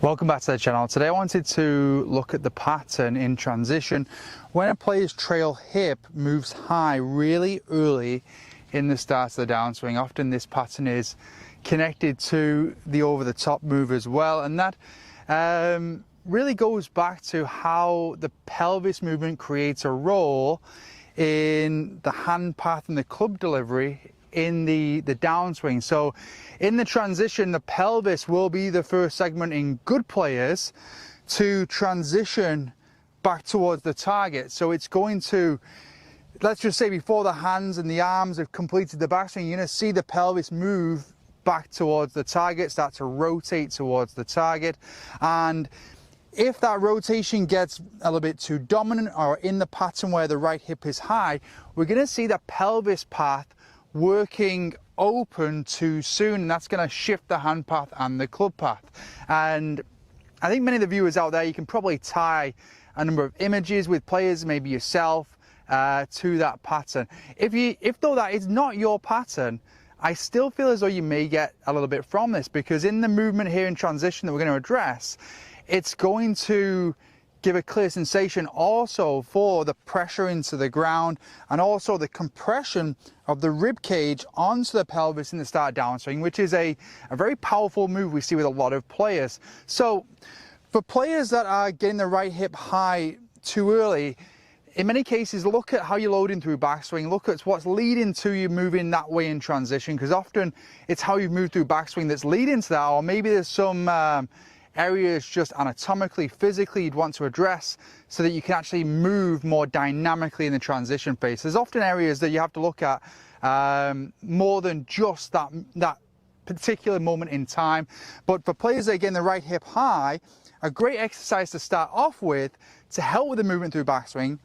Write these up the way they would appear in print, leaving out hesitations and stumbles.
Welcome back to the channel. Today I wanted to look at the pattern in transition when a player's trail hip moves high really early in the start of the downswing. Often this pattern is connected to the over-the-top move as well, and that really goes back to how the pelvis movement creates a role in the hand path and the club delivery in the downswing. So in the transition, the pelvis will be the first segment in good players to transition back towards the target. So it's going to, let's just say before the hands and the arms have completed the backswing, you're going to see the pelvis move back towards the target, start to rotate towards the target. And if that rotation gets a little bit too dominant or in the pattern where the right hip is high, we're going to see the pelvis path working open too soon, and that's going to shift the hand path and the club path. And I think many of the viewers out there, you can probably tie a number of images with players, maybe yourself, to that pattern. If though that is not your pattern, I still feel as though you may get a little bit from this, because in the movement here in transition that we're going to address, it's going to give a clear sensation also for the pressure into the ground and also the compression of the rib cage onto the pelvis in the start downswing, which is a very powerful move we see with a lot of players. So for players that are getting the right hip high too early, in many cases, look at how you're loading through backswing, look at what's leading to you moving that way in transition, because often it's how you've moved through backswing that's leading to that, or maybe there's some areas just anatomically, physically you'd want to address so that you can actually move more dynamically in the transition phase. There's often areas that you have to look at more than just that particular moment in time. But for players that are getting the right hip high, a great exercise to start off with to help with the movement through backswing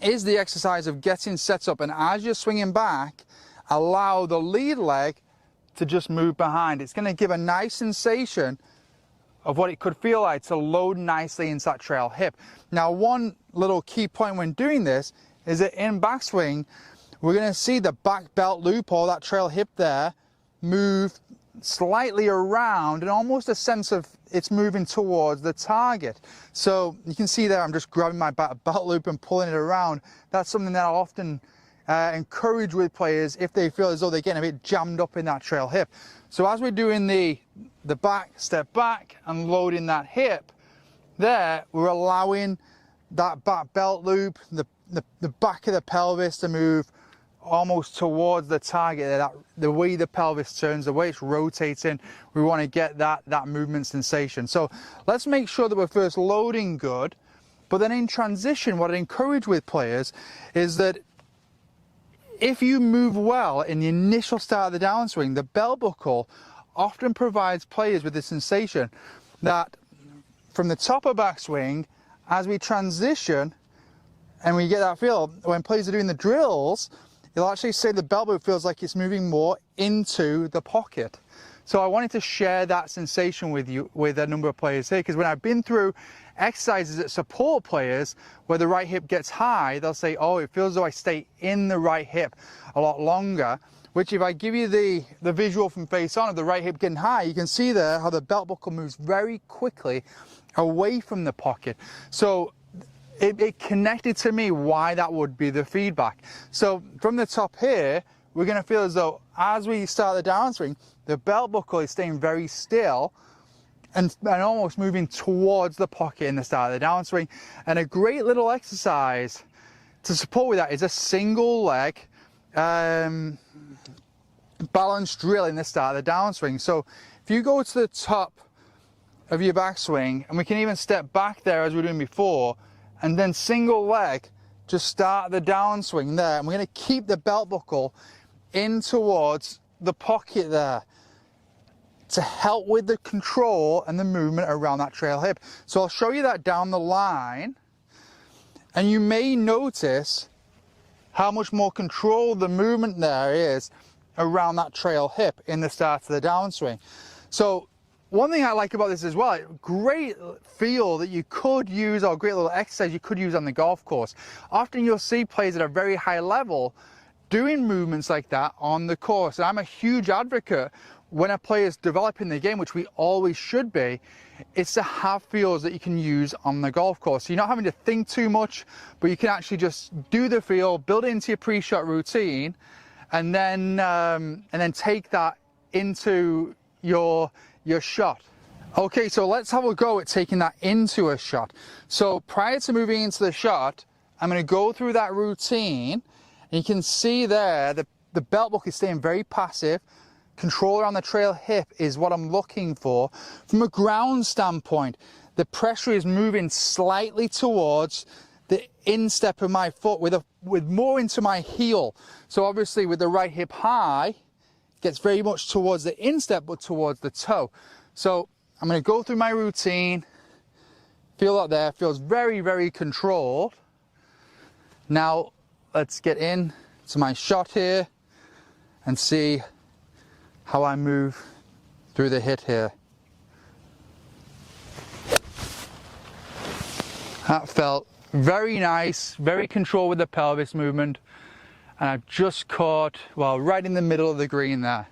is the exercise of getting set up, and as you're swinging back, allow the lead leg to just move behind. It's going to give a nice sensation of what it could feel like to load nicely into that trail hip. Now, one little key point when doing this is that in backswing, we're going to see the back belt loop or that trail hip there move slightly around, and almost a sense of it's moving towards the target. So you can see there, I'm just grabbing my back belt loop and pulling it around. That's something that I often encourage with players if they feel as though they're getting a bit jammed up in that trail hip. So as we're doing the back, step back and loading that hip, there we're allowing that back belt loop, the back of the pelvis to move almost towards the target. The way the pelvis turns, the way it's rotating, we want to get that movement sensation. So let's make sure that we're first loading good, but then in transition, what I encourage with players is that if you move well in the initial start of the downswing, the belt buckle often provides players with the sensation that from the top of backswing, as we transition and we get that feel, when players are doing the drills, you'll actually say the belt buckle feels like it's moving more into the pocket. So I wanted to share that sensation with you, with a number of players here, because when I've been through exercises that support players where the right hip gets high, they'll say, oh, it feels as though I stay in the right hip a lot longer, which if I give you the visual from face on of the right hip getting high, you can see there how the belt buckle moves very quickly away from the pocket. So it connected to me why that would be the feedback. So from the top here, we're going to feel as though as we start the downswing, the belt buckle is staying very still and almost moving towards the pocket in the start of the downswing. And a great little exercise to support with that is a single leg balance drill in the start of the downswing. So if you go to the top of your backswing, and we can even step back there as we were doing before, and then single leg, just start the downswing there, and we're going to keep the belt buckle in towards the pocket there to help with the control and the movement around that trail hip. So I'll show you that down the line, and you may notice how much more control the movement there is around that trail hip in the start of the downswing. So one thing I like about this as well, great feel that you could use, or great little exercise you could use on the golf course. Often you'll see players at a very high level doing movements like that on the course. And I'm a huge advocate when a player is developing the game, which we always should be, is to have feels that you can use on the golf course. So you're not having to think too much, but you can actually just do the feel, build it into your pre-shot routine, and then take that into your shot. Okay, so let's have a go at taking that into a shot. So prior to moving into the shot, I'm going to go through that routine. And you can see there the belt buckle is staying very passive. Control around the trail hip is what I'm looking for. From a ground standpoint, the pressure is moving slightly towards the instep of my foot with more into my heel. So obviously with the right hip high, it gets very much towards the instep, but towards the toe. So I'm going to go through my routine. Feel that there, feels very, very controlled. Now let's get in to my shot here and see how I move through the hit here. That felt very nice, very controlled with the pelvis movement, and I've just caught, well, right in the middle of the green there.